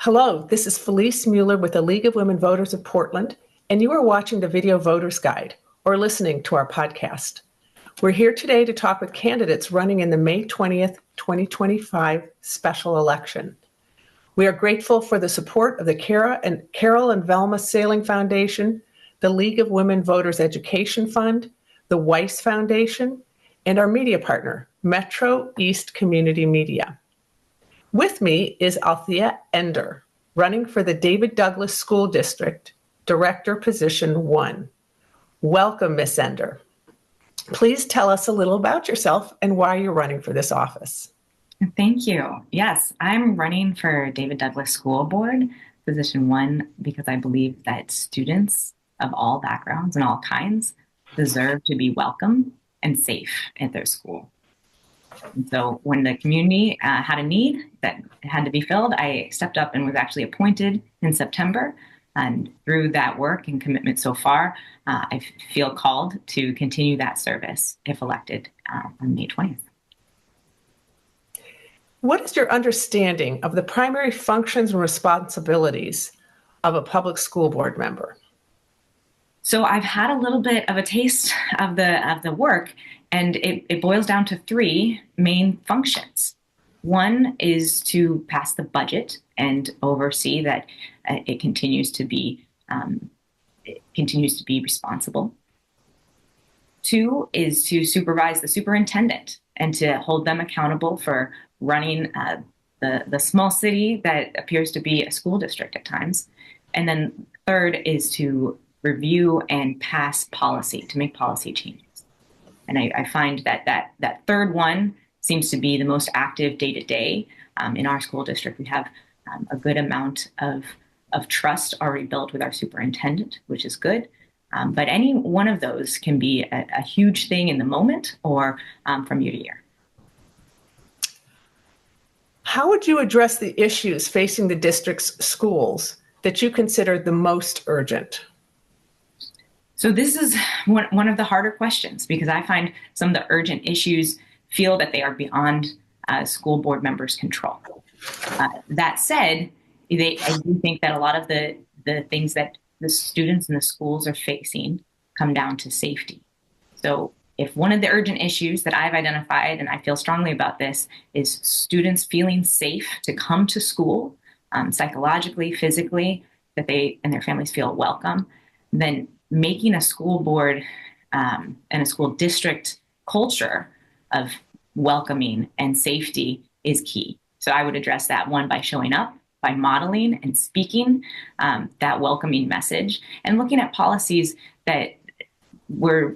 Hello, this is Felice Mueller with the League of Women Voters of Portland, and you are watching the Video Voters Guide or listening to our podcast. We're here today to talk with candidates running in the May 20th, 2025 special election. We are grateful for the support of the Carol and Velma Sailing Foundation, the League of Women Voters Education Fund, the Weiss Foundation, and our media partner, Metro East Community Media. With me is Althea Ender, running for the David Douglas School District, Director Position 1. Welcome, Ms. Ender. Please tell us a little about yourself and why you're running for this office. Thank you. Yes, I'm running for David Douglas School Board, Position 1, because I believe that students of all backgrounds and all kinds deserve to be welcome and safe at their school. And so when the community had a need that had to be filled, I stepped up and was actually appointed in September. And through that work and commitment so far, I feel called to continue that service if elected on May 20th. What is your understanding of the primary functions and responsibilities of a public school board member? So I've had a little bit of a taste of the work, and it boils down to three main functions. One is to pass the budget and oversee that it continues to be responsible. Two is to supervise the superintendent and to hold them accountable for running the small city that appears to be a school district at times. And then third is to review and pass policy, to make policy changes. And I find that third one seems to be the most active day to day. In our school district, we have a good amount of trust already built with our superintendent, which is good. But any one of those can be a huge thing in the moment or from year to year. How would you address the issues facing the district's schools that you consider the most urgent? So this is one of the harder questions, because I find some of the urgent issues feel that they are beyond school board members' control. That said, I do think that a lot of the things that the students and the schools are facing come down to safety. So if one of the urgent issues that I've identified, and I feel strongly about this, is students feeling safe to come to school, psychologically, physically, that they and their families feel welcome, then making a school board and a school district culture of welcoming and safety is key. So I would address that one by showing up, by modeling and speaking that welcoming message, and looking at policies that were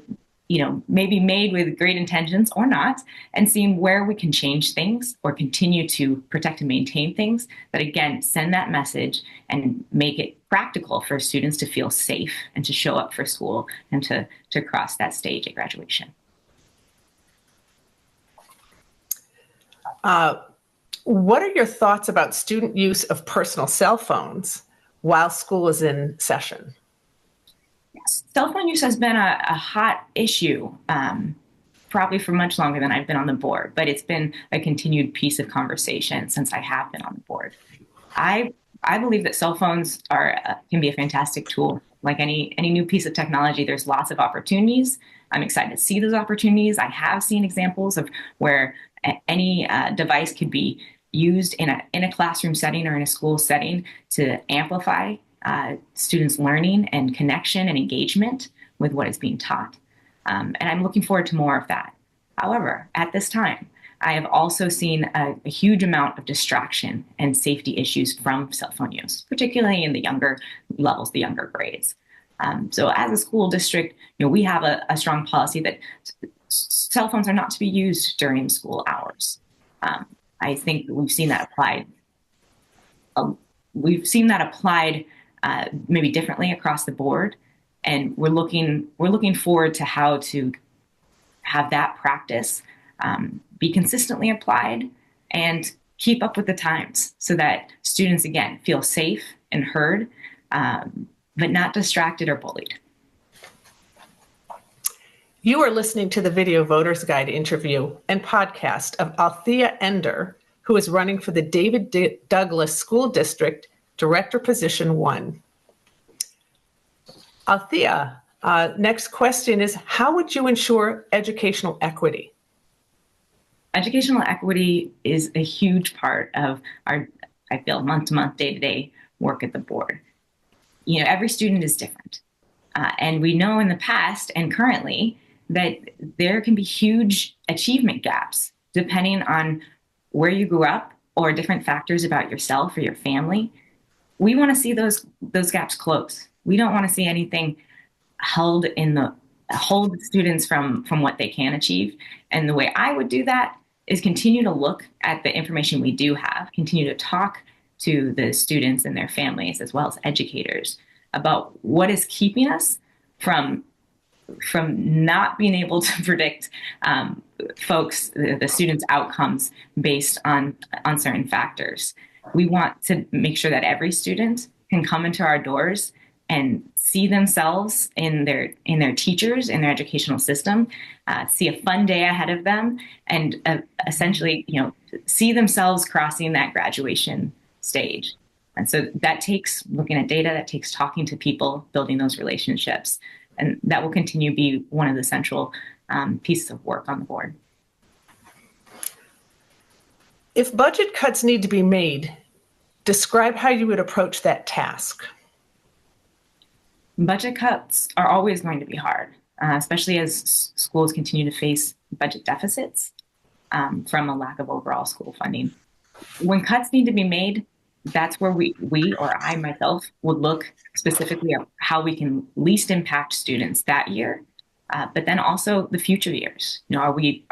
maybe made with great intentions or not, and seeing where we can change things or continue to protect and maintain things that, again, send that message and make it practical for students to feel safe and to show up for school and to cross that stage at graduation. What are your thoughts about student use of personal cell phones while school is in session? Cell phone use has been a hot issue, probably for much longer than I've been on the board, but it's been a continued piece of conversation since I have been on the board. I believe that cell phones can be a fantastic tool. Like any new piece of technology, there's lots of opportunities. I'm excited to see those opportunities. I have seen examples of where any device could be used in a classroom setting or in a school setting to amplify students' learning and connection and engagement with what is being taught. And I'm looking forward to more of that. However, at this time, I have also seen a huge amount of distraction and safety issues from cell phone use, particularly in the younger levels, the younger grades. So as a school district, we have a strong policy that cell phones are not to be used during school hours. I think we've seen that applied. Maybe differently across the board, and we're looking forward to how to have that practice be consistently applied and keep up with the times, so that students again feel safe and heard, but not distracted or bullied. You are listening to the Video Voters Guide interview and podcast of Althea Ender, who is running for the David Douglas School District Director, Position 1. Althea, next question is, how would you ensure educational equity? Educational equity is a huge part of our, I feel, month-to-month, day-to-day work at the board. Every student is different. And we know in the past and currently that there can be huge achievement gaps depending on where you grew up or different factors about yourself or your family. We want to see those gaps close. We don't want to see anything hold students from what they can achieve. And the way I would do that is continue to look at the information we do have, continue to talk to the students and their families, as well as educators, about what is keeping us from not being able to predict the students' outcomes based on certain factors. We want to make sure that every student can come into our doors and see themselves in their teachers, in their educational system, see a fun day ahead of them, and essentially, see themselves crossing that graduation stage. And so that takes looking at data, that takes talking to people, building those relationships, and that will continue to be one of the central pieces of work on the board. If budget cuts need to be made, describe how you would approach that task. Budget cuts are always going to be hard, especially as schools continue to face budget deficits from a lack of overall school funding. When cuts need to be made, that's where we or I myself would look specifically at how we can least impact students that year, but then also the future years. Are we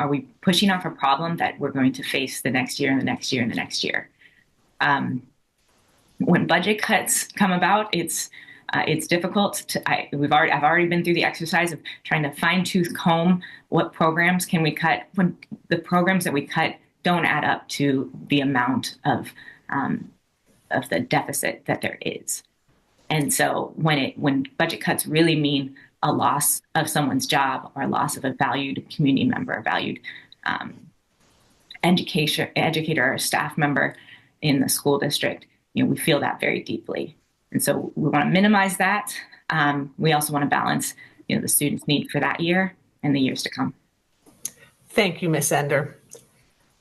pushing off a problem that we're going to face the next year and the next year and the next year? When budget cuts come about, it's difficult. I've already been through the exercise of trying to fine-tooth comb what programs can we cut when the programs that we cut don't add up to the amount of the deficit that there is. And so when budget cuts really mean a loss of someone's job or a loss of a valued community member, a valued educator or staff member in the school district, we feel that very deeply. And so we want to minimize that. We also want to balance, the students' need for that year and the years to come. Thank you, Ms. Ender.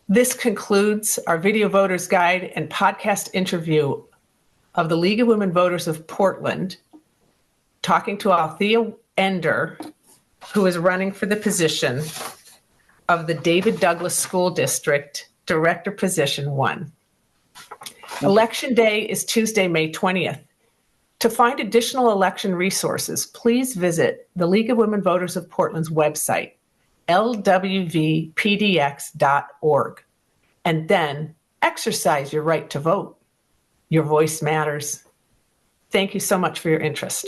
This concludes our video voters guide and podcast interview of the League of Women Voters of Portland, talking to Althea Ender, who is running for the position of the David Douglas School District Director, Position 1. Election Day is Tuesday, May 20th. To find additional election resources, please visit the League of Women Voters of Portland's website, lwvpdx.org, and then exercise your right to vote. Your voice matters. Thank you so much for your interest.